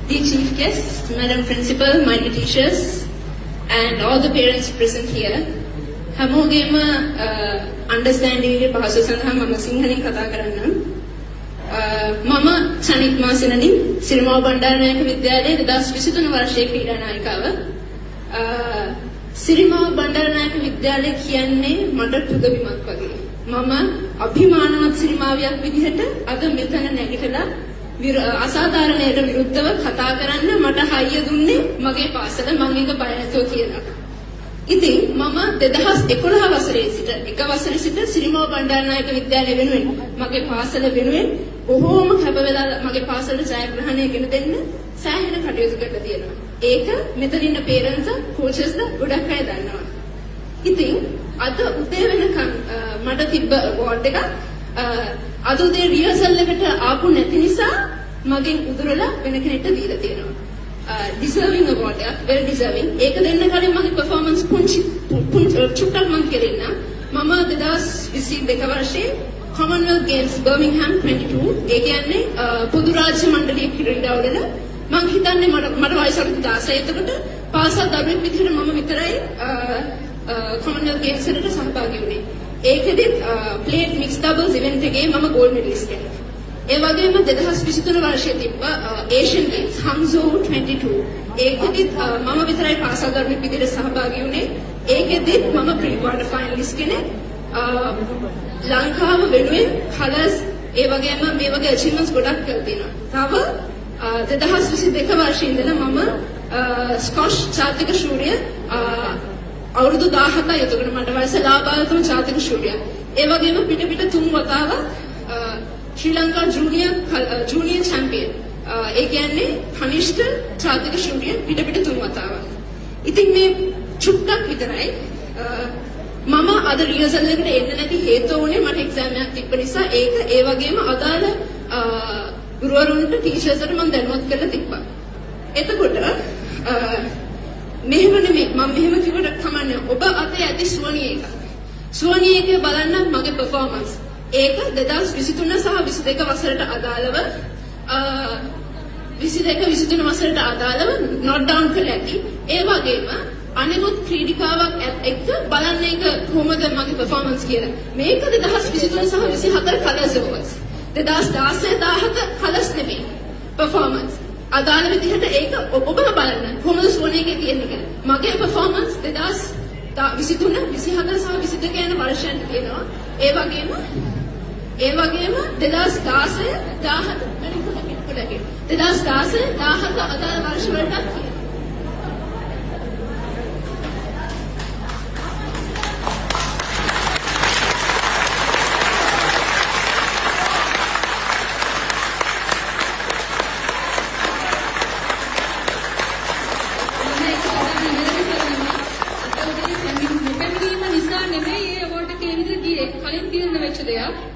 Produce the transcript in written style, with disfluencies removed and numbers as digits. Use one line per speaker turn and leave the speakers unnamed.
the chief guest, Madam Principal, my dear teachers, and all the parents present here. හැමෝගෙම understanding එකේ පහසු සඳහා මම සිංහලෙන් කතා කරන්නම්. මම සනිත් මාසෙනදී සිරිමාව බණ්ඩාරනායක විද්‍යාලයේ 2023 වර්ෂයේ ක්‍රීඩා නායිකාව. සිරිමාව බණ්ඩාරනායක විද්‍යාලය කියන්නේ මට පුදබිමක් වගේ. මම අභිමානවත් සිරිමාවියක් විදිහට අද මෙතන නැගිටලා අසාධාරණයට විරුද්ධව කතා කරන්න මට හයිය දුන්නේ මගේ පාසල මම ඒක බය නැතුව කියනවා. ඉතින් මම 2011 වසරේ සිට එක වසරේ සිට සිරිමාව බණ්ඩාරනායක විද්‍යාලය වෙනුවෙන් මගේ පාසල වෙනුවෙන් බොහෝම කැප වෙලා මගේ පාසලට ජයග්‍රහණය ගෙන දෙන්න සෑහෙන කටයුතු කරලා තියෙනවා. ඒක මෙතන ඉන්න පේරන්ට්ස් කෝචස්ලා ගොඩක් අය දන්නවා. ඉතින් අද උදේ වෙනකන් මට තිබ්බ අවෝඩ් එක අද උදේ රිහර්සල් එකට ආපු නැති නිසා මගෙන් උදුරලා වෙන කෙනෙක්ට දීලා තියෙනවා. deserving award එක well deserving. ඒක දෙන්න කලින් මගේ performance පුංචි චුට්ටක් මම කෙරෙන්න. මම 2022 වර්ෂයේ Commonwealth Games Birmingham 22 ඒ කියන්නේ පොදු රාජ්‍ය මණ්ඩලයේ ක්‍රීඩාවල මම හිතන්නේ මට වයස 16 එතකොට පාසල් දරුවෙක් විදිහට මම විතරයි Commonwealth Games වලට සහභාගී වුණේ. ඒකෙදිත් plate mixed doubles event එකේ මම gold medalist කෙනෙක්. ඒ වගේම 2023 වර්ෂයේ තිබ්බ Asian Games Hangzhou 22 ඒකෙදිත් මම විතරයි පාසල් දරුවෙක් විදිහට සහභාගී වුණේ. ඒකෙදිත් මම pre quarter finalist කෙනෙක්. ලංකාව වෙනුවෙන් කලර්ස් ඒ වගේම මේ වගේ achievements ගොඩක් කරලා තියෙනවා. තව 2022 වර්ෂයේ ඉඳලා මම ස්කොෂ් ජාතික ශූරිය අවුරුදු 17යි එතකොට මට වයස ලාභායතම ජාතික ශූරිය. ඒ වගේම පිට තුන් වතාවක් ශ්‍රී ලංකා ජූනියර් චැම්පියන්. ඒ කියන්නේ කනිෂ්ඨ ජාතික ශූරිය පිට තුන් වතාවක්. ඉතින් මේ චුට්ටක් විතරයි මම අද රිහර්සල් එකට එන්න නැති හේතුව උනේ මට එක්සෑම් එකක් තිබ්බ නිසා ඒක ඒ වගේම අදාළ ගුරුවරුන්ට ටීචර්ස්ට මම දැනුවත් කරලා තිබ්බා. එතකොට මෙහෙම නෙමෙයි මම මෙහෙම කිව්වට කමන්නේ ඔබ අතේ ඇති සුවණිය එක. සුවණිය එකේ බලන්න මගේ performance. ඒක 2023 සහ 22 වසරට අදාළව 22 23 වසරට අදාළව note down කරලා ඇති. ඒ වගේම අනෙකුත් ක්‍රීඩිකාවක් එක්ක බලන්න ඒක කොහොමද මගේ performance කියලා. මේක 2023 සහ 24 colours awards. 2016 17 colours නෙමෙයි performance. අදාළ විදිහට ඒක ඔබම බලන්න කොහොමද සුවණේකේ තියෙන්නේ කියලා. මගේ performance 2023 24 සහ 22 යන වර්ෂයන් තියෙනවා. ඒ වගේම 2016 17 2016 17 අදාළ වර්ෂ වලට
Yeah.